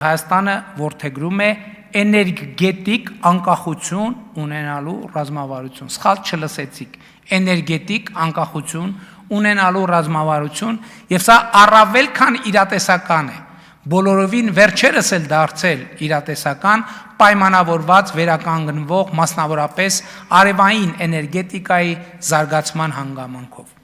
Հայաստանը որդեգրում է էներգետիկ անկախություն ունենալու ռազմավարություն, սխալ չլսեցիք, էներգետիկ անկախություն ունենալու ռազմավարություն, եւ սա առավել քան իրատեսական է, բոլորովին վերջերս էլ դարձել իրատեսական, պայմանավորված վերականգնվող մասնավորապես արևային էներգետիկայի զարգացման հանգամանքով։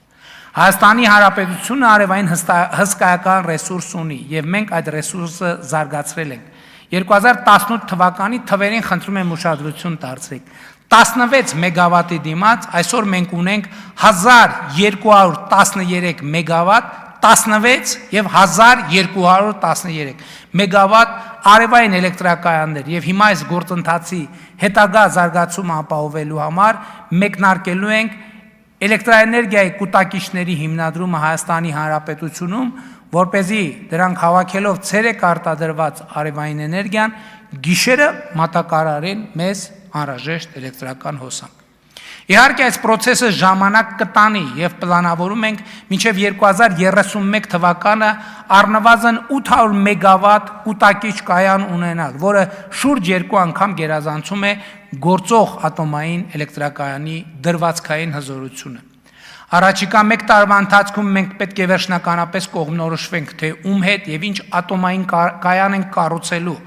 Հայաստանի Հանրապետությունը արևային հսկայական ռեսուրս ունի եւ մենք այդ ռեսուրսը զարգացրել ենք։ 2018 թվականի թվերին խնդրում եմ ուշադրություն դարձրեք։ 16 մեգավատի դիմաց այսօր մենք ունենք 1213 մեգավատ, 16 եւ 1213 մեգավատ արևային էլեկտրակայաններ եւ հիմա այս գործընթացի հետագա զարգացումը ապահովելու համար մեկնարկելու ենք էլեկտրաէներգիայի կուտակիչների հիմնադրումը Հայաստանի Հանրապետությունում, որպեսզի դրանք հավաքելով ցերեկ արտադրված արևային էներգիան գիշերը մատակարարեն մեզ անհրաժեշտ էլեկտրական հոսանք։ Իհարկե այս process-ը ժամանակ կտանի եւ պլանավորում ենք մինչեւ 2031 թվականը առնվազն 800 մեգավատ կուտակիչ կայան ունենալ, որը շուրջ 2 անգամ գերազանցում է գործող ատոմային էլեկտրակայանի դրվածքային հզորությունը։ Առաջիկա 1 տարվա ընթացքում մենք պետք է վերջնականապես կողմնորոշվենք, թե ում հետ եւ ինչ ատոմային կայան ենք կառուցելու,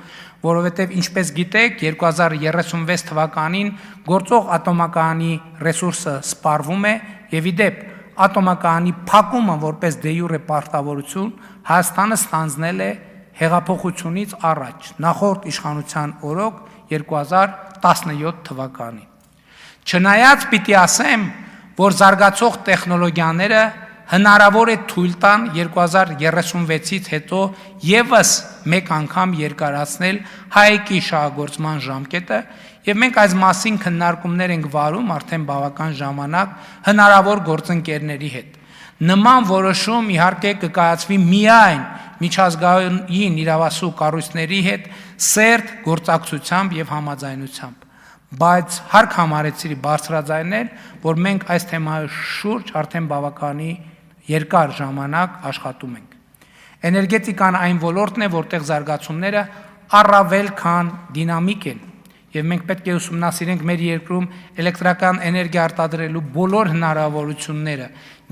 որովհետև ինչպես գիտեք 2036 թվականին գործող ատոմակայանի ռեսուրսը սպառվում է եւ իդեպ ատոմակայանի փակումը որպես դե յուրե պարտավորություն Հայաստանը ստանձնել է հեղափոխությունից առաջ նախորդ իշխանության օրոք 2017 թվականին։ Չնայած պիտի ասեմ, որ զարգացող տեխնոլոգիաները հնարավոր է թույլ տան 2036-ից հետո եւս մեկ անգամ երկարացնել հայեկի շահագործման ժամկետը եւ մենք այս մասին քննարկումներ ենք վարում արդեն բավական ժամանակ հնարավոր գործընկերների հետ։ Նման որոշում իհարկե կկայացվի միայն միջազգային իրավասու կառույցների հետ սերտ գործակցությամբ եւ համաձայնությամբ, բայց հարկ համարեցի բարձրաձայնել, որ մենք այս թեմայի շուրջ արդեն բավականի երկար ժամանակ աշխատում ենք։ Էներգետիկան այն ոլորտն է, որտեղ զարգացումները առավել քան դինամիկ են, եւ մենք պետք է ուսումնասիրենք մեր երկրում էլեկտրական էներգիա արտադրելու բոլոր հնարավորությունները,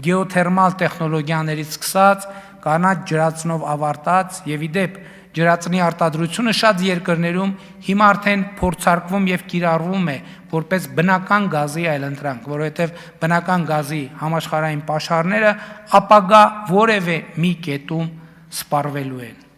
գեոթերմալ տեխնոլոգիաներից սկսած, կանաչ ջրածնով ավարտած եւ իդեպ ջրածնի արտադրությունը շատ երկրներում հիմա արդեն փորձարկվում եւ կիրառվում է որպես բնական գազի այլընտրանք, որովհետեւ բնական գազի համաշխարհային պաշարները ապագա որևէ մի կետում սպառվելու են։